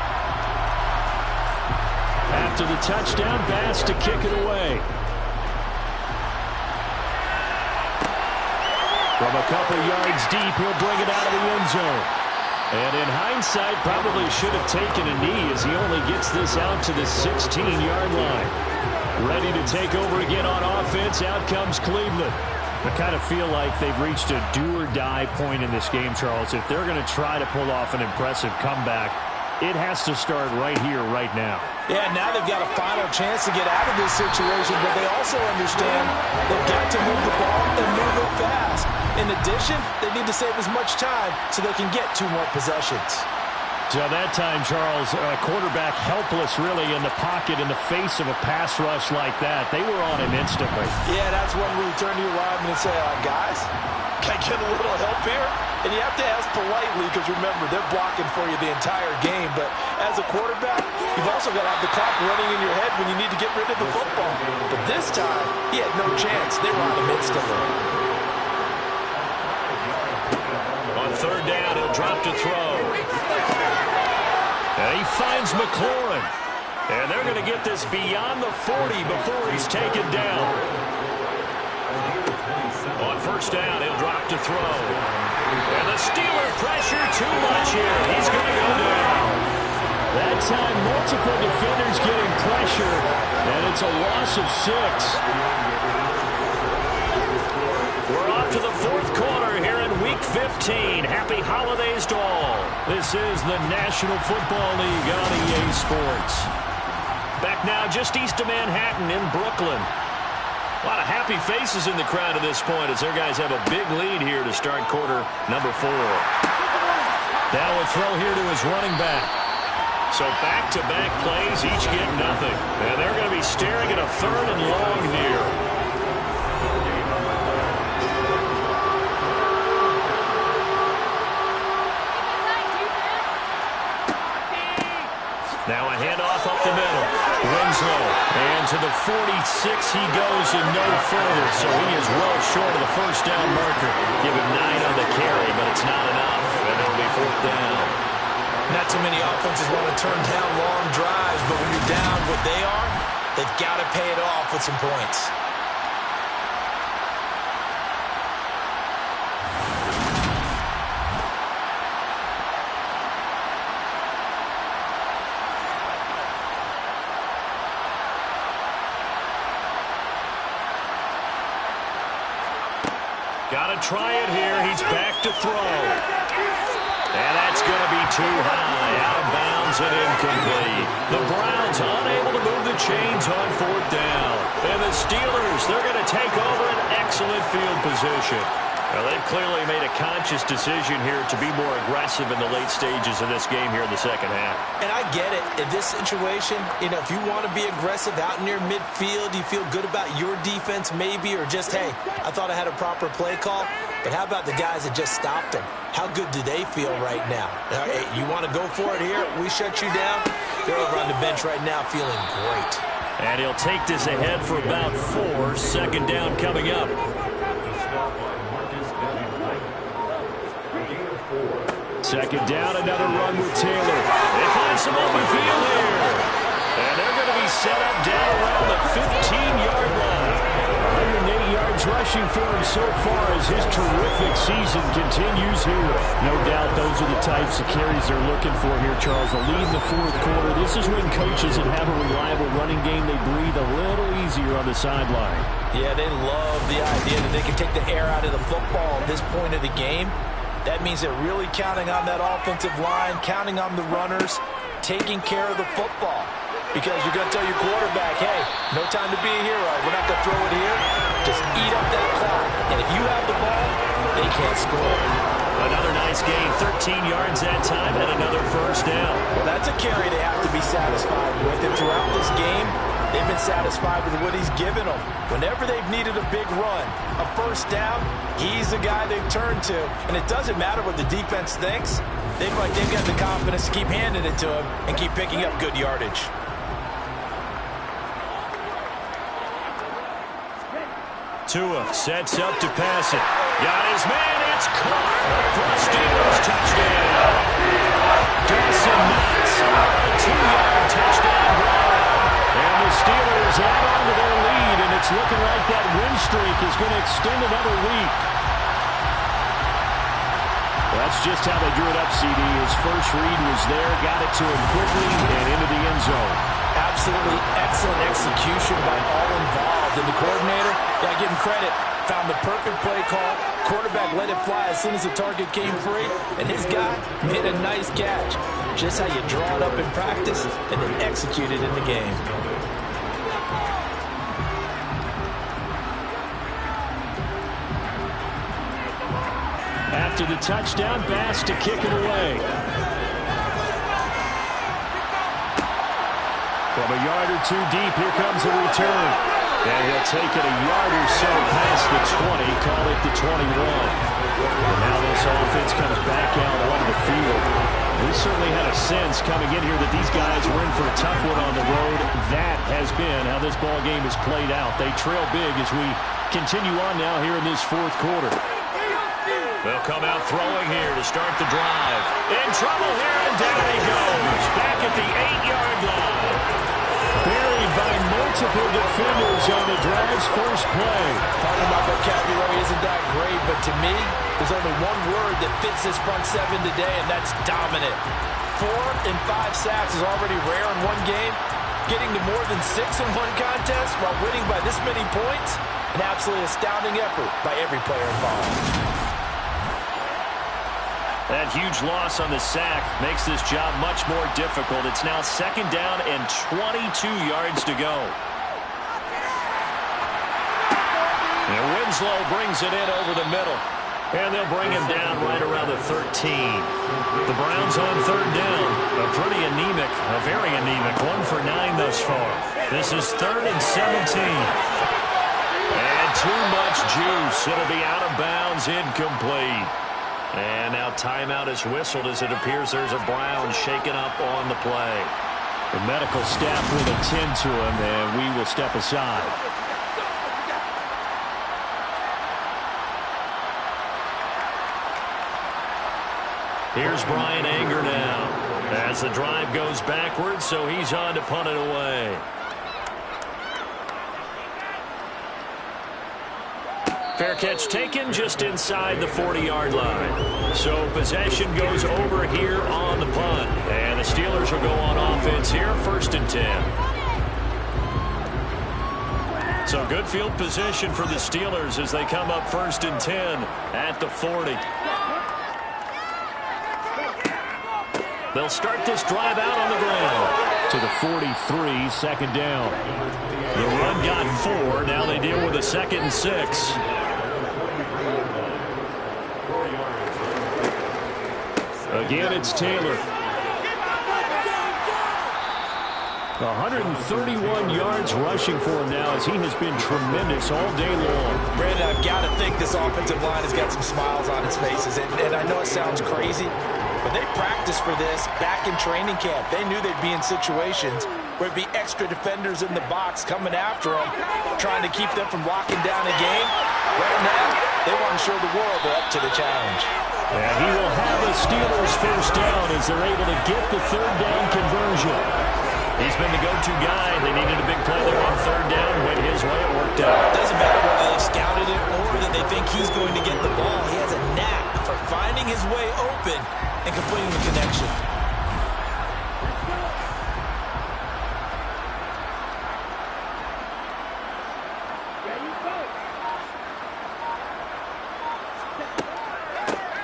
After the touchdown, Bass to kick it away. From a couple yards deep, he'll bring it out of the end zone. And in hindsight, probably should have taken a knee as he only gets this out to the 16-yard line. Ready to take over again on offense. Out comes Cleveland. I kind of feel like they've reached a do-or-die point in this game, Charles. If they're going to try to pull off an impressive comeback, it has to start right here, right now. Yeah, now they've got a final chance to get out of this situation, but they also understand they've got to move the ball and move it fast. In addition, they need to save as much time so they can get 2 more possessions. So that time, Charles, quarterback helpless really in the pocket in the face of a pass rush like that. They were on him instantly. Yeah, that's when we turn to your lineman and say, guys, can I get a little help here? And you have to ask politely because, remember, they're blocking for you the entire game. But as a quarterback, you've also got to have the clock running in your head when you need to get rid of the football. But this time, he had no chance. They were on him instantly. On 3rd down, he'll drop to throw. And he finds McLaurin. And they're going to get this beyond the 40 before he's taken down. On 1st down, he'll drop to throw. And the Steeler pressure too much here. He's going to go down. That time, multiple defenders getting pressure, and it's a loss of 6. We're off to the 4th quarter here in Week 15. Happy holidays to all. This is the National Football League on EA Sports. Back now just east of Manhattan in Brooklyn. A lot of happy faces in the crowd at this point as their guys have a big lead here to start quarter number 4. Now a throw here to his running back. So back-to-back plays, each get nothing. And they're going to be staring at a 3rd and long here. Now a handoff up the middle. Winslow. And to the 46 he goes and no further. So he is well short of the first down marker. Give him 9 on the carry, but it's not enough. And it'll be 4th down. Not too many offenses want to turn down long drives, but when you're down what they are, they've got to pay it off with some points. Got to try it here. He's back to throw. And that's going to be too high. Out of bounds and incomplete. The Browns unable to move the chains on 4th down. And the Steelers, they're going to take over an excellent field position. Well, they've clearly made a conscious decision here to be more aggressive in the late stages of this game here in the second half. And I get it. In this situation, if you want to be aggressive out near midfield, you feel good about your defense maybe, or just, hey, I thought I had a proper play call. But how about the guys that just stopped them? How good do they feel right now? Hey, you want to go for it here? We shut you down? They're over on the bench right now feeling great. And he'll take this ahead for about 4. 2nd down coming up. Second down, another run with Taylor. They find some open field here. And they're going to be set up down around the 15-yard line. 180 yards rushing for him so far as his terrific season continues here. No doubt those are the types of carries they're looking for here, Charles. The lead in the 4th quarter. This is when coaches that have a reliable running game, they breathe a little easier on the sideline. Yeah, they love the idea that they can take the air out of the football at this point of the game. That means they're really counting on that offensive line, counting on the runners, taking care of the football. Because you're going to tell your quarterback, hey, no time to be a hero. We're not going to throw it here. Just eat up that clock. And if you have the ball, they can't score. Another nice gain, 13 yards that time, and another 1st down. Well, that's a carry they have to be satisfied with. And throughout this game, they've been satisfied with what he's given them. Whenever they've needed a big run, a 1st down, he's the guy they've turned to. And it doesn't matter what the defense thinks. They've got the confidence to keep handing it to him and keep picking up good yardage. Tua sets up to pass it. Got his man. It's caught for a Steelers touchdown. Dawson Knox, a 2-yard touchdown run. And the Steelers add on to their lead, and it's looking like that win streak is going to extend another week. Well, that's just how they drew it up, CD. His first read was there, got it to him quickly, and into the end zone. Absolutely excellent execution by all involved. And the coordinator, gotta give him credit, found the perfect play call. Quarterback let it fly as soon as the target came free, and his guy made a nice catch. Just how you draw it up in practice and then execute it in the game. After the touchdown, Bass to kick it away. From a yard or two deep, here comes a return. And he'll take it a yard or so past the 20, call it the 21. And now this offense comes back out onto the field. We certainly had a sense coming in here that these guys were in for a tough one on the road. That has been how this ball game has played out. They trail big as we continue on now here in this 4th quarter. They'll come out throwing here to start the drive. In trouble here, and down he goes. Back at the 8-yard line. Buried by multiple defenders on the drive's first play. Talking about vocabulary isn't that great, but to me, there's only one word that fits this front 7 today, and that's dominant. 4 and 5 sacks is already rare in one game. Getting to more than 6 in one contest while winning by this many points, an absolutely astounding effort by every player involved. That huge loss on the sack makes this job much more difficult. It's now 2nd down and 22 yards to go. And Winslow brings it in over the middle. And they'll bring him down right around the 13. The Browns on third down. A pretty anemic, a very anemic 1 for 9 thus far. This is 3rd and 17. And too much juice. It'll be out of bounds, incomplete. And now timeout is whistled as it appears there's a Brown shaken up on the play. The medical staff will attend to him, and we will step aside. Here's Bryan Anger now as the drive goes backwards, so he's on to punt it away. Fair catch taken just inside the 40-yard line. So possession goes over here on the punt. And the Steelers will go on offense here, 1st and 10. So good field position for the Steelers as they come up 1st and 10 at the 40. They'll start this drive out on the ground. To the 43, 2nd down. The run got 4. Now they deal with a 2nd and 6. Again, it's Taylor. 131 yards rushing for him now as he has been tremendous all day long. Brandon, I've got to think this offensive line has got some smiles on its faces. And I know it sounds crazy, but they practiced for this back in training camp. They knew they'd be in situations where it'd be extra defenders in the box coming after them, trying to keep them from locking down a game. Right now, they want to show the world they're up to the challenge. And he will have a Steelers 1st down as they're able to get the 3rd down conversion. He's been the go-to guy. They needed a big play there on 3rd down. Went his way. It worked out. It doesn't matter whether they scouted it or that they think he's going to get the ball. He has a knack for finding his way open and completing the connection.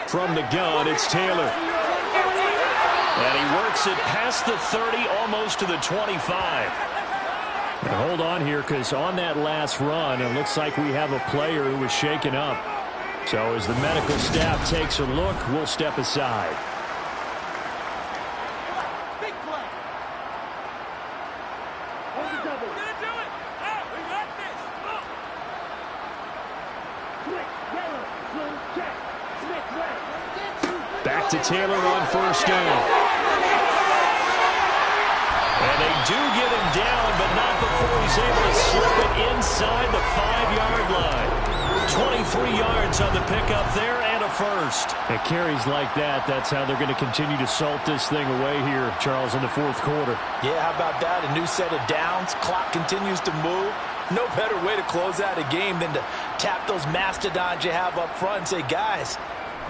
From the gun, it's Taylor. And he works it past the 30, almost to the 25. Now hold on here, because on that last run, it looks like we have a player who was shaken up. So as the medical staff takes a look, we'll step aside. Big play. Hold the double. Gonna do it. We got this. Come on. Quick, yellow, blue, check. Smith, red. Back to Taylor on 1st down. And they do get him down, but not before he's able to slip it inside the 5-yard line. 23 yards on the pickup there and a 1st. At carries like that, that's how they're going to continue to salt this thing away here, Charles, in the 4th quarter. Yeah, how about that? A new set of downs. Clock continues to move. No better way to close out a game than to tap those mastodons you have up front and say, guys,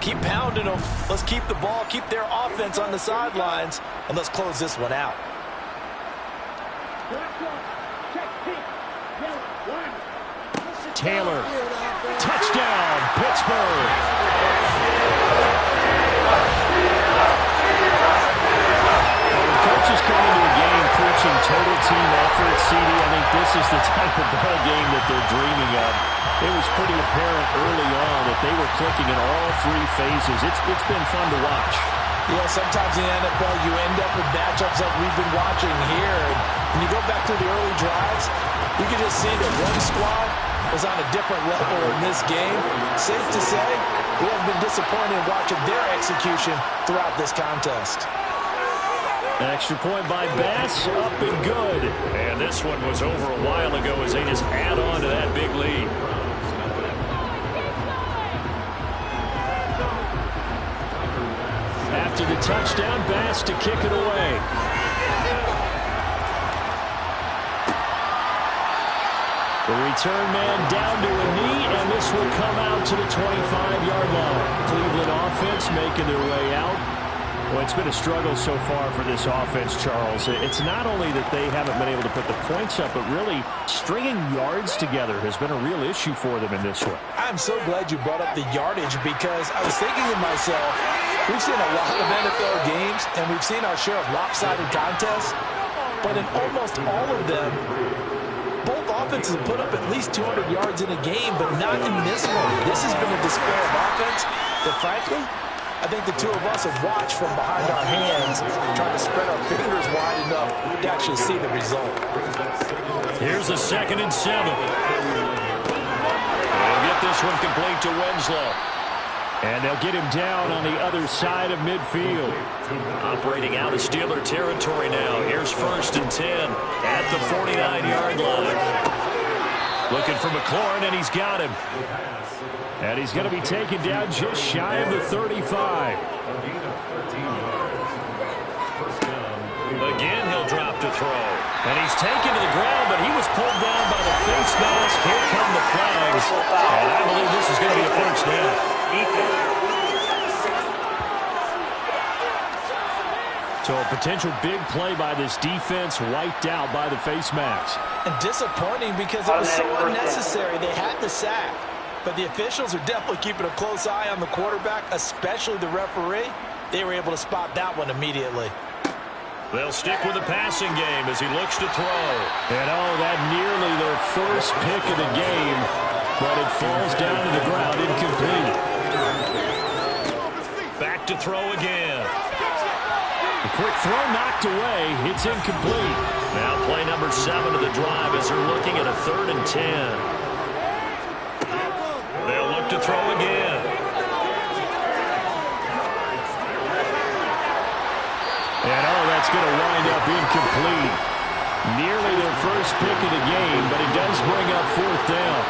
keep pounding them. Let's keep the ball, keep their offense on the sidelines, and let's close this one out. Taylor, touchdown, Pittsburgh. When coaches come into a game preaching total team effort, CD, I think this is the type of ball game that they're dreaming of. It was pretty apparent early on that they were clicking in all 3 phases. It's been fun to watch. Yeah, sometimes in the NFL you end up with matchups like we've been watching here. And when you go back to the early drives, you can just see that one squad was on a different level in this game. Safe to say, we have been disappointed in watching their execution throughout this contest. An extra point by Bass, up and good. And this one was over a while ago as they just add on to that big lead. After the touchdown, Bass to kick it away. The return man down to a knee, and this will come out to the 25-yard line. Cleveland offense making their way out. Well, it's been a struggle so far for this offense, Charles. It's not only that they haven't been able to put the points up, but really stringing yards together has been a real issue for them in this one. I'm so glad you brought up the yardage because I was thinking to myself, we've seen a lot of NFL games, and we've seen our share of lopsided contests, but in almost all of them, both offenses have put up at least 200 yards in a game, but not in this one. This has been a display of offense that, frankly, I think the two of us have watched from behind our hands, trying to spread our fingers wide enough to actually see the result. Here's a 2nd and 7. They'll get this one complete to Winslow. And they'll get him down on the other side of midfield. Operating out of Steeler territory now. Here's 1st and 10 at the 49-yard line. Looking for McLaurin, and he's got him. And he's going to be taken down just shy of the 35. Again, he'll drop to throw. And he's taken to the ground, but he was pulled down by the face mask. Here come the flags. And I believe this is going to be a 1st down. So a potential big play by this defense, wiped out by the face mask. And disappointing because it was so unnecessary. They had the sack. But the officials are definitely keeping a close eye on the quarterback, especially the referee. They were able to spot that one immediately. They'll stick with the passing game as he looks to throw. And that nearly their first pick of the game, but it falls down to the ground incomplete. Back to throw again. A quick throw knocked away. It's incomplete. Now play number 7 of the drive as they're looking at a 3rd and 10. They'll look to throw again. And that's going to wind up incomplete. Nearly their first pick of the game, but it does bring up 4th down.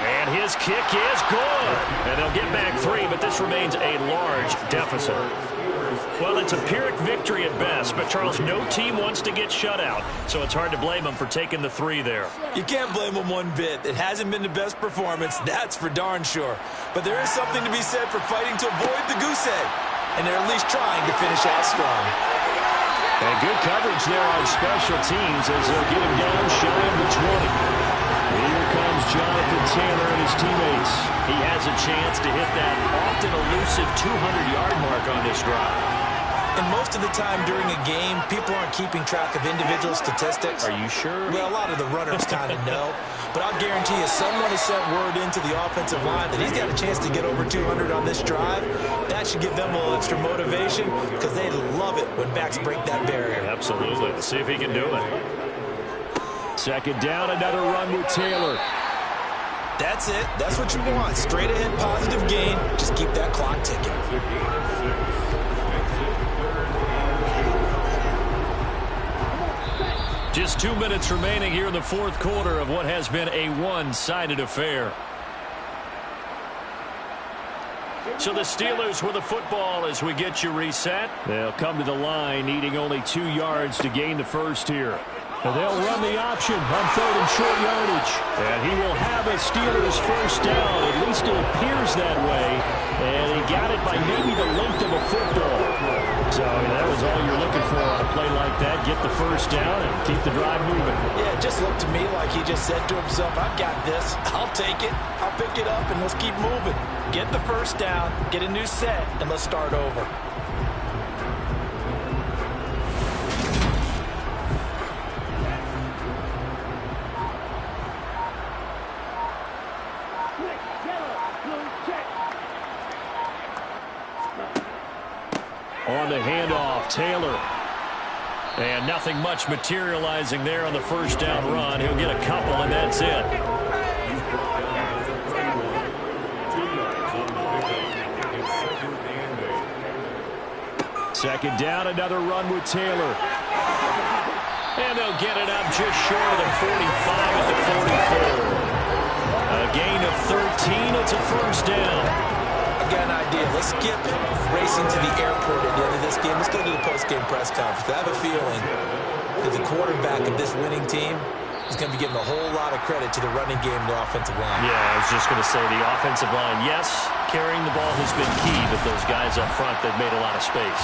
And his kick is good. And they'll get back 3, but this remains a large deficit. Well, it's a Pyrrhic victory at best, but Charles, no team wants to get shut out, so it's hard to blame them for taking the 3 there. You can't blame them one bit. It hasn't been the best performance, that's for darn sure. But there is something to be said for fighting to avoid the goose egg, and they're at least trying to finish out strong. And good coverage there on special teams as they'll get him down shy of the 20. Here comes Jonathan Taylor and his teammates. He has a chance to hit that often elusive 200-yard mark on this drive. And most of the time during a game, people aren't keeping track of individual statistics. Are you sure? Well, a lot of the runners kind of know. But I'll guarantee you someone has sent word into the offensive line that he's got a chance to get over 200 on this drive. That should give them a little extra motivation because they love it when backs break that barrier. Absolutely. Let's see if he can do it. 2nd down, another run with Taylor. That's it. That's what you want. Straight ahead, positive gain. Just keep that clock ticking. Just 2 minutes remaining here in the 4th quarter of what has been a one-sided affair. So the Steelers with the football as we get you reset. They'll come to the line needing only 2 yards to gain the first here. And they'll run the option on 3rd and short yardage. And he will have a Steelers 1st down. At least it appears that way. And he got it by maybe the length of a football. So that was all you're looking for on a play like that. Get the 1st down and keep the drive moving. Yeah, it just looked to me like he just said to himself, I've got this. I'll take it. I'll pick it up, and let's keep moving. Get the 1st down, get a new set, and let's start over. On the handoff, Taylor. And nothing much materializing there on the 1st down run. He'll get a couple, and that's it. Second down, another run with Taylor. And they'll get it up just short of the 45 at the 44. A gain of 13. It's a 1st down. I've got an idea. Let's skip racing to the airport at the end of this game. Let's go to the post-game press conference. I have a feeling that the quarterback of this winning team is going to be giving a whole lot of credit to the running game and the offensive line. Yeah, I was just going to say the offensive line, yes, carrying the ball has been key, but those guys up front, they've made a lot of space.